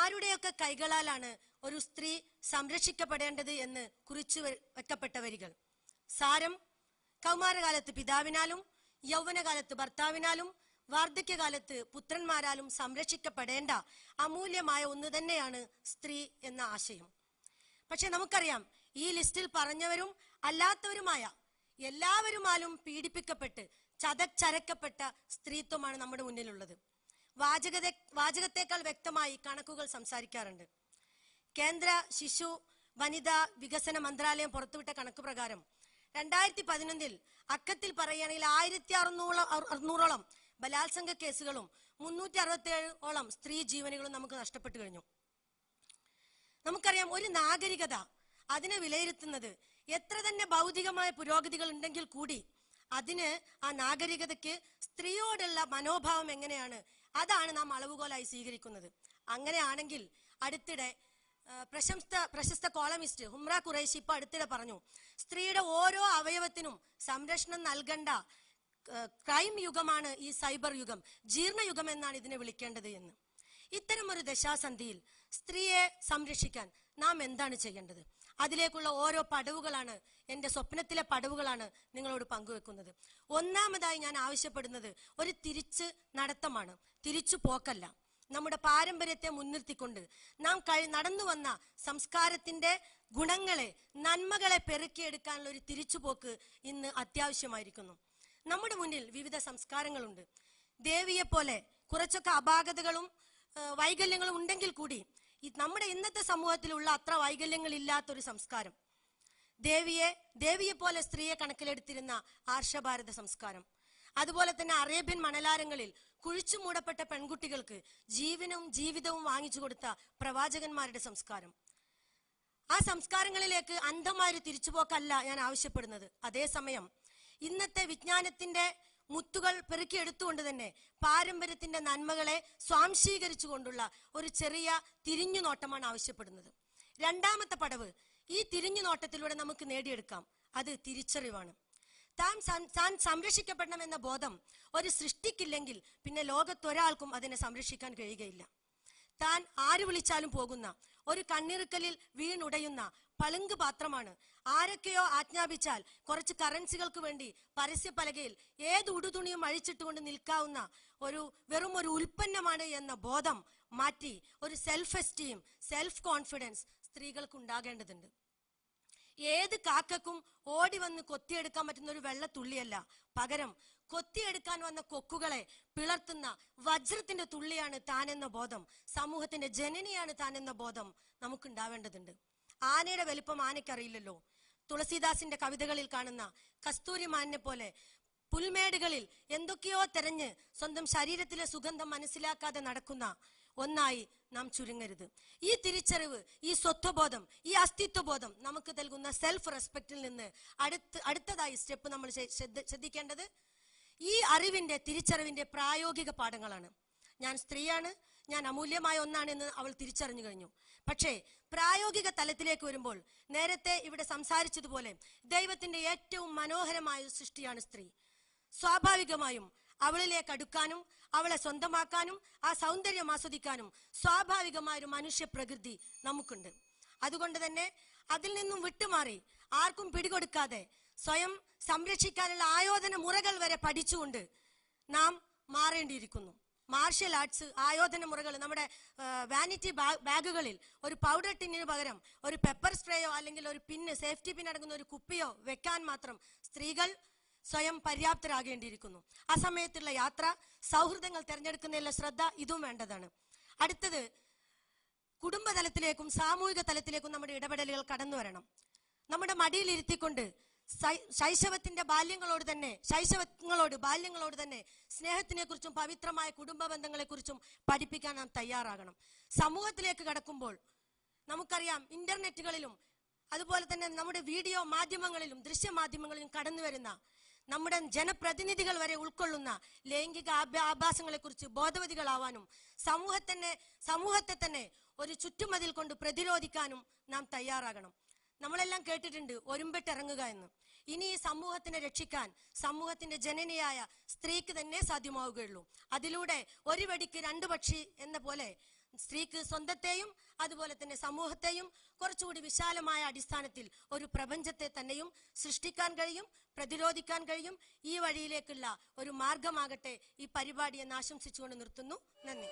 ആരുടെയൊക്കെ കൈകളാലാണ് ഒരു സ്ത്രീ സംരക്ഷിക്കപ്പെടേണ്ടത് എന്ന് കുറിച്ചു വെക്കപ്പെട്ട വരികൾ. സാരം: കൗമാരകാലത്ത് പിതാവിനാലും, യൗവനകാലത്ത് ഭർത്താവിനാലും, വാർദ്ധക്യകാലത്ത് പുത്രന്മാരാലും സംരക്ഷിക്കപ്പെടേണ്ട അമൂല്യമായ ഒന്ന് തന്നെയാണ് സ്ത്രീ എന്ന ആശയം. പക്ഷെ നമുക്കറിയാം, ഈ ലിസ്റ്റിൽ പറഞ്ഞവരും അല്ലാത്തവരുമായ എല്ലാവരുമാലും പീഡിപ്പിക്കപ്പെട്ട് ചതച്ചരക്കപ്പെട്ട സ്ത്രീത്വമാണ് നമ്മുടെ മുന്നിലുള്ളത്. വാചകത്തെക്കാൾ വ്യക്തമായി കണക്കുകൾ സംസാരിക്കാറുണ്ട്. കേന്ദ്ര ശിശു വനിതാ വികസന മന്ത്രാലയം പുറത്തുവിട്ട കണക്ക് പ്രകാരം 2011 അക്കത്തിൽ പറയുകയാണെങ്കിൽ 1600ഓളം ബലാത്സംഗ കേസുകളും 367ഓളം സ്ത്രീ ജീവനുകളും നമുക്ക് നഷ്ടപ്പെട്ടു കഴിഞ്ഞു. നമുക്കറിയാം, ഒരു നാഗരികത അതിനെ വിലയിരുത്തുന്നത് എത്ര തന്നെ ഭൗതികമായ പുരോഗതികൾ ഉണ്ടെങ്കിൽ കൂടി അതിന് ആ നാഗരികതയ്ക്ക് സ്ത്രീയോടുള്ള മനോഭാവം എങ്ങനെയാണ്, അതാണ് നാം അളവുകോലായി സ്വീകരിക്കുന്നത്. അങ്ങനെയാണെങ്കിൽ അടുത്തിടെ പ്രശസ്ത കോളമിസ്റ്റ് ഹുമ്ര ഖുറൈശി ഇപ്പൊ അടുത്തിടെ പറഞ്ഞു, സ്ത്രീയുടെ ഓരോ അവയവത്തിനും സംരക്ഷണം നൽകേണ്ട ക്രൈം യുഗമാണ് ഈ സൈബർ യുഗം, ജീർണയുഗം എന്നാണ് ഇതിനെ വിളിക്കേണ്ടത് എന്ന്. ഇത്തരം ഒരു ദശാസന്ധിയിൽ സ്ത്രീയെ സംരക്ഷിക്കാൻ നാം എന്താണ് ചെയ്യേണ്ടത്? അതിലേക്കുള്ള ഓരോ പടവുകളാണ്, എൻ്റെ സ്വപ്നത്തിലെ പടവുകളാണ് നിങ്ങളോട് പങ്കുവെക്കുന്നത്. ഒന്നാമതായി ഞാൻ ആവശ്യപ്പെടുന്നത് ഒരു തിരിച്ച് നടത്തമാണ്, തിരിച്ചു പോക്കല്ല. നമ്മുടെ പാരമ്പര്യത്തെ മുൻനിർത്തിക്കൊണ്ട് നാം നടന്നു വന്ന സംസ്കാരത്തിന്റെ ഗുണങ്ങളെ, നന്മകളെ പെറുക്കിയെടുക്കാനുള്ള ഒരു തിരിച്ചുപോക്ക് ഇന്ന് അത്യാവശ്യമായിരിക്കുന്നു. നമ്മുടെ മുന്നിൽ വിവിധ സംസ്കാരങ്ങളുണ്ട്. ദേവിയെ പോലെ കുറച്ചൊക്കെ അപാകതകളും വൈകല്യങ്ങളും ഉണ്ടെങ്കിൽ കൂടി നമ്മുടെ ഇന്നത്തെ സമൂഹത്തിലുള്ള അത്ര വൈകല്യങ്ങളില്ലാത്തൊരു സംസ്കാരം, ദേവിയെ പോലെ സ്ത്രീയെ കണക്കിലെടുത്തിരുന്ന ആർഷഭാരത സംസ്കാരം, അതുപോലെ തന്നെ അറേബ്യൻ മണലാരങ്ങളിൽ കുഴിച്ചു മൂടപ്പെട്ട പെൺകുട്ടികൾക്ക് ജീവനും ജീവിതവും വാങ്ങിച്ചു കൊടുത്ത പ്രവാചകന്മാരുടെ സംസ്കാരം. ആ സംസ്കാരങ്ങളിലേക്ക് അന്ധമായൊരു തിരിച്ചുപോക്കല്ല ഞാൻ ആവശ്യപ്പെടുന്നത്. അതേസമയം ഇന്നത്തെ വിജ്ഞാനത്തിന്റെ മുത്തുകൾ പെറുക്കിയെടുത്തുകൊണ്ട് തന്നെ പാരമ്പര്യത്തിന്റെ നന്മകളെ സ്വാംശീകരിച്ചുകൊണ്ടുള്ള ഒരു ചെറിയ തിരിഞ്ഞു നോട്ടമാണ് ആവശ്യപ്പെടുന്നത്. രണ്ടാമത്തെ പടവ് ഈ തിരിഞ്ഞു നോട്ടത്തിലൂടെ നമുക്ക് നേടിയെടുക്കാം, അത് തിരിച്ചറിവാണ്. താൻ സംരക്ഷിക്കപ്പെടണമെന്ന ബോധം ഒരു സൃഷ്ടിക്കില്ലെങ്കിൽ പിന്നെ ലോകത്തൊരാൾക്കും അതിനെ സംരക്ഷിക്കാൻ കഴിയുകയില്ല. താൻ ആര് വിളിച്ചാലും പോകുന്ന, ഒരു കണ്ണിറുക്കലിൽ വീണുടയുന്ന പളുങ്ക് പാത്രമാണ്. ആരൊക്കെയോ ആജ്ഞാപിച്ചാൽ കുറച്ച് കറൻസികൾക്ക് വേണ്ടി പരസ്യപലകയിൽ ഏത് ഉടുതുണിയും അഴിച്ചിട്ടുകൊണ്ട് നിൽക്കാവുന്ന വെറും ഒരു ഉൽപ്പന്നമാണ് എന്ന ബോധം മാറ്റി ഒരു സെൽഫ് എസ്റ്റീം, സെൽഫ് കോൺഫിഡൻസ് സ്ത്രീകൾക്ക് ഉണ്ടാകേണ്ടതുണ്ട്. ഏത് കാക്കക്കും ഓടി വന്ന് കൊത്തിയെടുക്കാൻ പറ്റുന്ന ഒരു വെള്ളത്തുള്ളിയല്ല, പകരം കൊത്തിയെടുക്കാൻ വന്ന കൊക്കുകളെ പിളർത്തുന്ന വജ്രത്തിന്റെ തുള്ളിയാണ് താനെന്ന ബോധം, സമൂഹത്തിന്റെ ജനനിയാണ് താനെന്ന ബോധം നമുക്കുണ്ടാവേണ്ടതുണ്ട്. ആനയുടെ വലിപ്പം ആനയ്ക്കറിയില്ലല്ലോ. തുളസീദാസിന്റെ കവിതകളിൽ കാണുന്ന കസ്തൂരിമാനെ പോലെ പുൽമേടുകളിൽ എന്തൊക്കെയോ തെരഞ്ഞ് സ്വന്തം ശരീരത്തിലെ സുഗന്ധം മനസ്സിലാക്കാതെ നടക്കുന്ന ഒന്നായി നാം ചുരുങ്ങരുത്. ഈ തിരിച്ചറിവ്, ഈ സ്വത്വബോധം, ഈ അസ്തിത്വബോധം നമുക്ക് നൽകുന്ന സെൽഫ് റെസ്പെക്റ്റിൽ നിന്ന് അടുത്തതായി സ്റ്റെപ്പ് നമ്മൾ ശ്രദ്ധിക്കേണ്ടത് ഈ അറിവിന്റെ, തിരിച്ചറിവിന്റെ പ്രായോഗിക പാഠങ്ങളാണ്. ഞാൻ സ്ത്രീയാണ്, ഞാൻ അമൂല്യമായ ഒന്നാണെന്ന് അവൾ തിരിച്ചറിഞ്ഞു കഴിഞ്ഞു. പക്ഷേ പ്രായോഗിക തലത്തിലേക്ക് വരുമ്പോൾ നേരത്തെ ഇവിടെ സംസാരിച്ചതുപോലെ ദൈവത്തിന്റെ ഏറ്റവും മനോഹരമായ സൃഷ്ടിയാണ് സ്ത്രീ. സ്വാഭാവികമായും അവളിലേക്ക് അടുക്കാനും അവളെ സ്വന്തമാക്കാനും ആ സൗന്ദര്യം ആസ്വദിക്കാനും സ്വാഭാവികമായൊരു മനുഷ്യ പ്രകൃതി നമുക്കുണ്ട്. അതുകൊണ്ട് തന്നെ അതിൽ നിന്നും വിട്ടുമാറി ആർക്കും പിടികൊടുക്കാതെ സ്വയം സംരക്ഷിക്കാനുള്ള ആയോധന മുറകൾ വരെ പഠിച്ചുകൊണ്ട് നാം മാറേണ്ടിയിരിക്കുന്നു. മാർഷ്യൽ ആർട്സ് ആയോധന മുറകൾ നമ്മുടെ വാനിറ്റി ബാഗുകളിൽ ഒരു പൗഡർ ടിന്നിന് പകരം ഒരു പെപ്പർ സ്പ്രേയോ അല്ലെങ്കിൽ ഒരു പിന്ന്, സേഫ്റ്റി പിൻ അടങ്ങുന്ന ഒരു കുപ്പിയോ വെക്കാൻ മാത്രം സ്ത്രീകൾ സ്വയം പര്യാപ്തരാകേണ്ടിയിരിക്കുന്നു. ആ സമയത്തുള്ള യാത്ര, സൗഹൃദങ്ങൾ തിരഞ്ഞെടുക്കുന്നതിലുള്ള ശ്രദ്ധ, ഇതും വേണ്ടതാണ്. അടുത്തത് കുടുംബതലത്തിലേക്കും സാമൂഹിക തലത്തിലേക്കും നമ്മുടെ ഇടപെടലുകൾ കടന്നു വരണം. നമ്മുടെ മടിയിലിരുത്തിക്കൊണ്ട് ശൈശവത്തിന്റെ ബാല്യങ്ങളോട് തന്നെ സ്നേഹത്തിനെ കുറിച്ചും പവിത്രമായ കുടുംബ ബന്ധങ്ങളെ കുറിച്ചും പഠിപ്പിക്കാൻ നാം തയ്യാറാകണം. സമൂഹത്തിലേക്ക് കടക്കുമ്പോൾ നമുക്കറിയാം, ഇന്റർനെറ്റുകളിലും അതുപോലെ തന്നെ നമ്മുടെ വീഡിയോ മാധ്യമങ്ങളിലും ദൃശ്യമാധ്യമങ്ങളിലും കടന്നു വരുന്ന നമ്മുടെ ജനപ്രതിനിധികൾ വരെ ഉൾക്കൊള്ളുന്ന ലൈംഗിക ആഭാസങ്ങളെ കുറിച്ച് ബോധവതികളാവാനും സമൂഹത്തെ തന്നെ ഒരു ചുറ്റുമതിൽ കൊണ്ട് പ്രതിരോധിക്കാനും നാം തയ്യാറാകണം. നമ്മളെല്ലാം കേട്ടിട്ടുണ്ട് ഒരുമ്പെട്ടിറങ്ങുക എന്ന്. ഇനി ഈ സമൂഹത്തിനെ രക്ഷിക്കാൻ സമൂഹത്തിന്റെ ജനനിയായ സ്ത്രീക്ക് തന്നെ സാധ്യമാവുകയുള്ളൂ. അതിലൂടെ ഒരു വെടിക്ക് 2 പക്ഷി എന്ന പോലെ സ്ത്രീക്ക് സ്വന്തത്തെയും അതുപോലെ തന്നെ സമൂഹത്തെയും കുറച്ചുകൂടി വിശാലമായ അടിസ്ഥാനത്തിൽ ഒരു പ്രപഞ്ചത്തെ തന്നെയും സൃഷ്ടിക്കാൻ കഴിയും, പ്രതിരോധിക്കാൻ കഴിയും. ഈ വഴിയിലേക്കുള്ള ഒരു മാർഗമാകട്ടെ ഈ പരിപാടി എന്ന് ആശംസിച്ചുകൊണ്ട് നിർത്തുന്നു. നന്ദി.